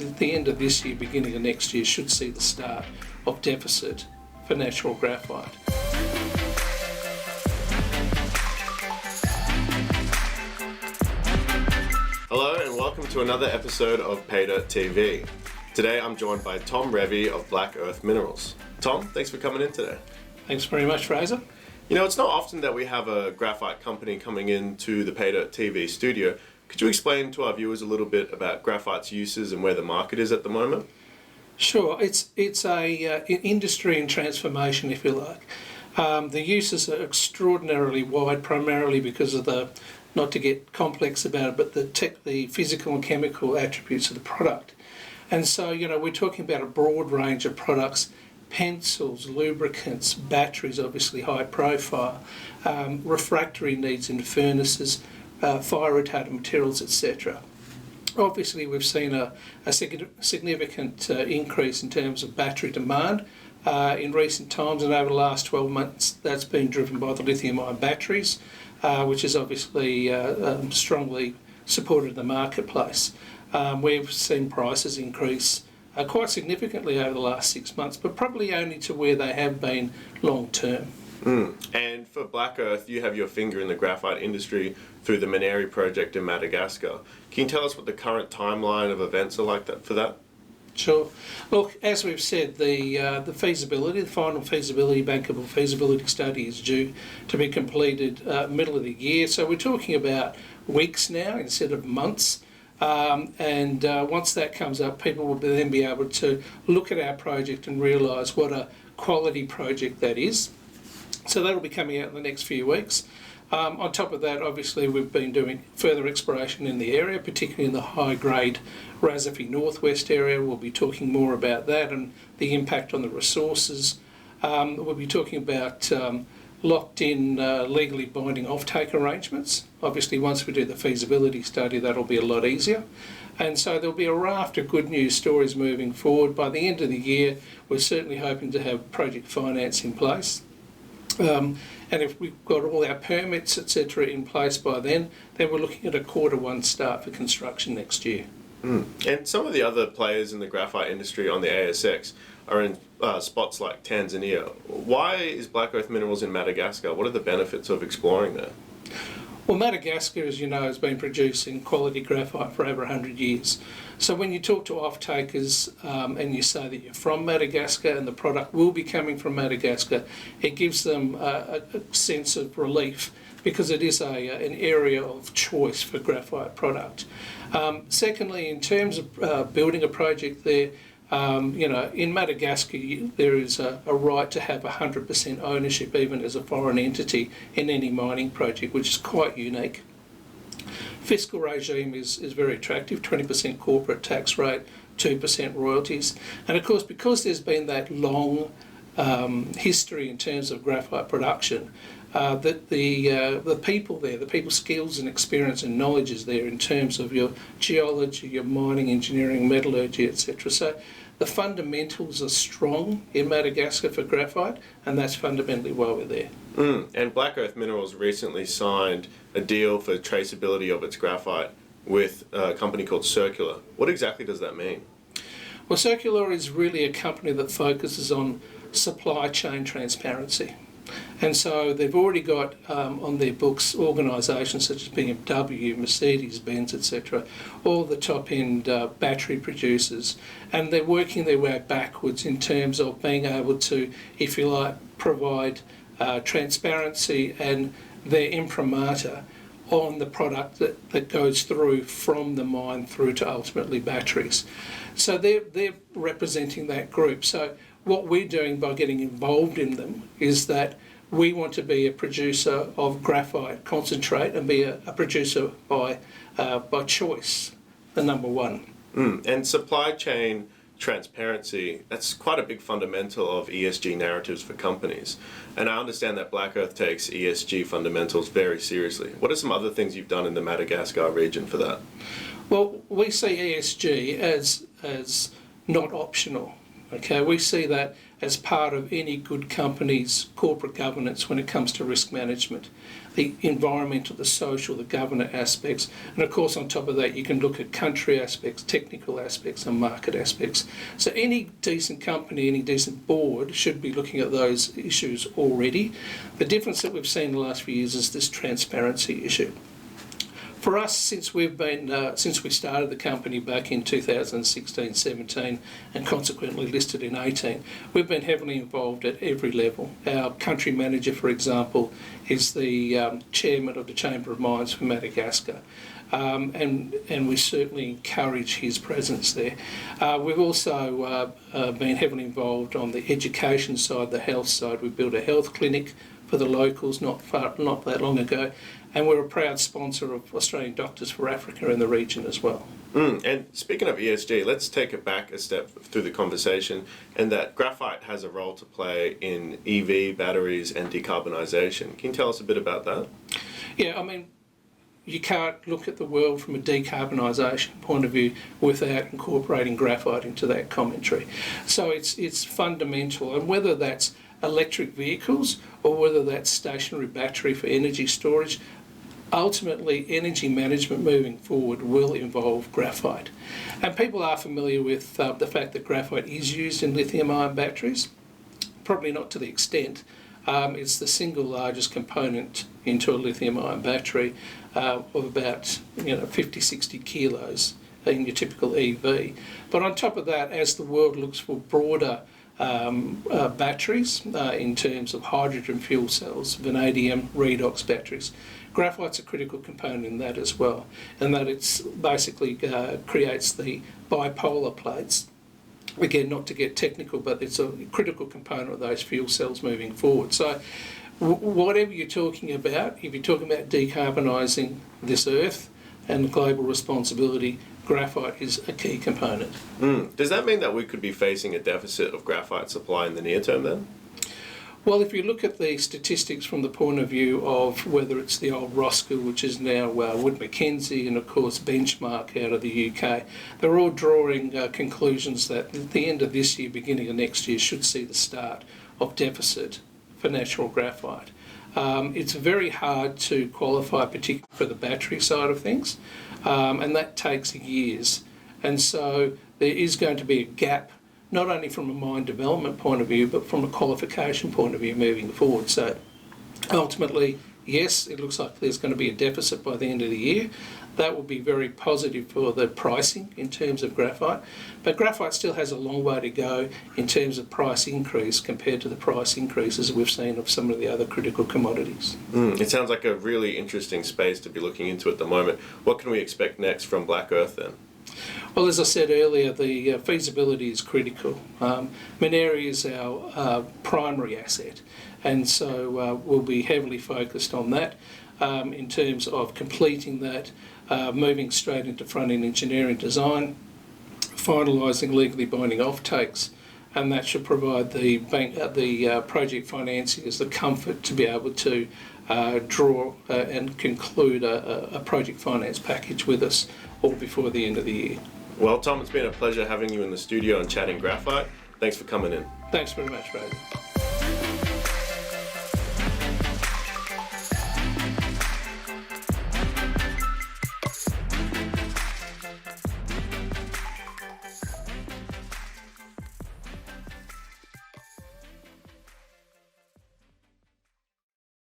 at the end of this year, beginning of next year, should see the start of deficit for natural graphite. Hello and welcome to another episode of Paydirt TV. Today I'm joined by Tom Revy of BlackEarth Minerals. Tom, thanks for coming in today. Thanks very much, Fraser. You know, it's not often that we have a graphite company coming into the Paydirt TV studio. Could you explain to our viewers a little bit about graphite's uses and where the market is at the moment? Sure, it's an industry in transformation, if you like. The uses are extraordinarily wide, primarily because of the, not to get complex about it, but the physical and chemical attributes of the product. And so, you know, we're talking about a broad range of products: pencils, lubricants, batteries, obviously high profile, refractory needs in furnaces, fire retardant materials, etc. Obviously, we've seen a significant increase in terms of battery demand in recent times, and over the last 12 months that's been driven by the lithium-ion batteries, which is obviously strongly supported the marketplace. We've seen prices increase quite significantly over the last 6 months, but probably only to where they have been long term. And for BlackEarth, you have your finger in the graphite industry through the Mineri project in Madagascar. Can you tell us what the current timeline of events are like for that? Sure. Look, as we've said, the final feasibility, bankable feasibility study is due to be completed middle of the year. So we're talking about weeks now instead of months. And once that comes up, people will then be able to look at our project and realise what a quality project that is. So that'll be coming out in the next few weeks. On top of that, obviously, we've been doing further exploration in the area, particularly in the high-grade Razafi Northwest area. We'll be talking more about that and the impact on the resources. We'll be talking about locked-in, legally binding offtake arrangements. Obviously, once we do the feasibility study, that'll be a lot easier. And so there'll be a raft of good news stories moving forward. By the end of the year, we're certainly hoping to have project finance in place. And if we've got all our permits, etc., in place by then we're looking at a Q1 start for construction next year. And some of the other players in the graphite industry on the ASX are in spots like Tanzania. Why is BlackEarth Minerals in Madagascar? What are the benefits of exploring there? Well, Madagascar, as you know, has been producing quality graphite for over 100 years. So when you talk to off-takers and you say that you're from Madagascar and the product will be coming from Madagascar, it gives them a sense of relief because it is an area of choice for graphite product. Secondly, in terms of building a project there, you know, in Madagascar there is a right to have 100% ownership even as a foreign entity in any mining project, which is quite unique. Fiscal regime is very attractive, 20% corporate tax rate, 2% royalties, and of course because there's been that long history in terms of graphite production, that the people there, the people's skills and experience and knowledge is there in terms of your geology, your mining, engineering, metallurgy, etc. So the fundamentals are strong in Madagascar for graphite, and that's fundamentally why we're there. And BlackEarth Minerals recently signed a deal for traceability of its graphite with a company called Circular. What exactly does that mean? Well, Circular is really a company that focuses on supply chain transparency. And so they've already got on their books organisations such as BMW, Mercedes-Benz, etc., all the top-end battery producers, and they're working their way backwards in terms of being able to, if you like, provide transparency and their imprimatur on the product that goes through from the mine through to ultimately batteries. So they're representing that group. So what we're doing by getting involved in them is that we want to be a producer of graphite concentrate and be a producer by choice, the number one. And supply chain transparency, that's quite a big fundamental of ESG narratives for companies. And I understand that BlackEarth takes ESG fundamentals very seriously. What are some other things you've done in the Madagascar region for that? Well, we see ESG as not optional. Okay, we see that as part of any good company's corporate governance when it comes to risk management. The environmental, the social, the governance aspects, and of course on top of that you can look at country aspects, technical aspects and market aspects. So any decent company, any decent board should be looking at those issues already. The difference that we've seen in the last few years is this transparency issue. For us, since we started the company back in 2016-17 and consequently listed in 18, we've been heavily involved at every level. Our country manager, for example, is the chairman of the Chamber of Mines for Madagascar. And we certainly encourage his presence there. We've also been heavily involved on the education side, the health side. We built a health clinic for the locals not that long ago, and we're a proud sponsor of Australian Doctors for Africa in the region as well. And speaking of ESG, let's take it back a step through the conversation, and that graphite has a role to play in EV batteries and decarbonisation. Can you tell us a bit about that? Yeah, I mean, you can't look at the world from a decarbonisation point of view without incorporating graphite into that commentary. So it's fundamental, and whether that's electric vehicles or whether that's stationary battery for energy storage, ultimately energy management moving forward will involve graphite. And people are familiar with the fact that graphite is used in lithium-ion batteries, probably not to the extent. It's the single largest component into a lithium-ion battery of about 50-60 kilos in your typical EV. But on top of that, as the world looks for broader batteries in terms of hydrogen fuel cells, vanadium, redox batteries, graphite's a critical component in that as well, and that it's basically creates the bipolar plates. Again, not to get technical, but it's a critical component of those fuel cells moving forward. So whatever you're talking about, if you're talking about decarbonising this earth and global responsibility, graphite is a key component. Does that mean that we could be facing a deficit of graphite supply in the near term then? Well, if you look at the statistics from the point of view of whether it's the old Roscoe, which is now Wood Mackenzie, and of course Benchmark out of the UK, they're all drawing conclusions that at the end of this year, beginning of next year, should see the start of deficit for natural graphite. It's very hard to qualify, particularly for the battery side of things, and that takes years. And so there is going to be a gap, not only from a mine development point of view, but from a qualification point of view moving forward. So ultimately, yes, it looks like there's going to be a deficit by the end of the year. That will be very positive for the pricing in terms of graphite, but graphite still has a long way to go in terms of price increase compared to the price increases we've seen of some of the other critical commodities. It sounds like a really interesting space to be looking into at the moment. What can we expect next from BlackEarth then? Well, as I said earlier, the feasibility is critical. Mineria is our primary asset, and so we'll be heavily focused on that in terms of completing that, moving straight into front-end engineering design, finalising legally binding offtakes, and that should provide the project financiers the comfort to be able to draw and conclude a project finance package with us all before the end of the year. Well, Tom, it's been a pleasure having you in the studio and chatting graphite. Thanks for coming in. Thanks very much, Ray.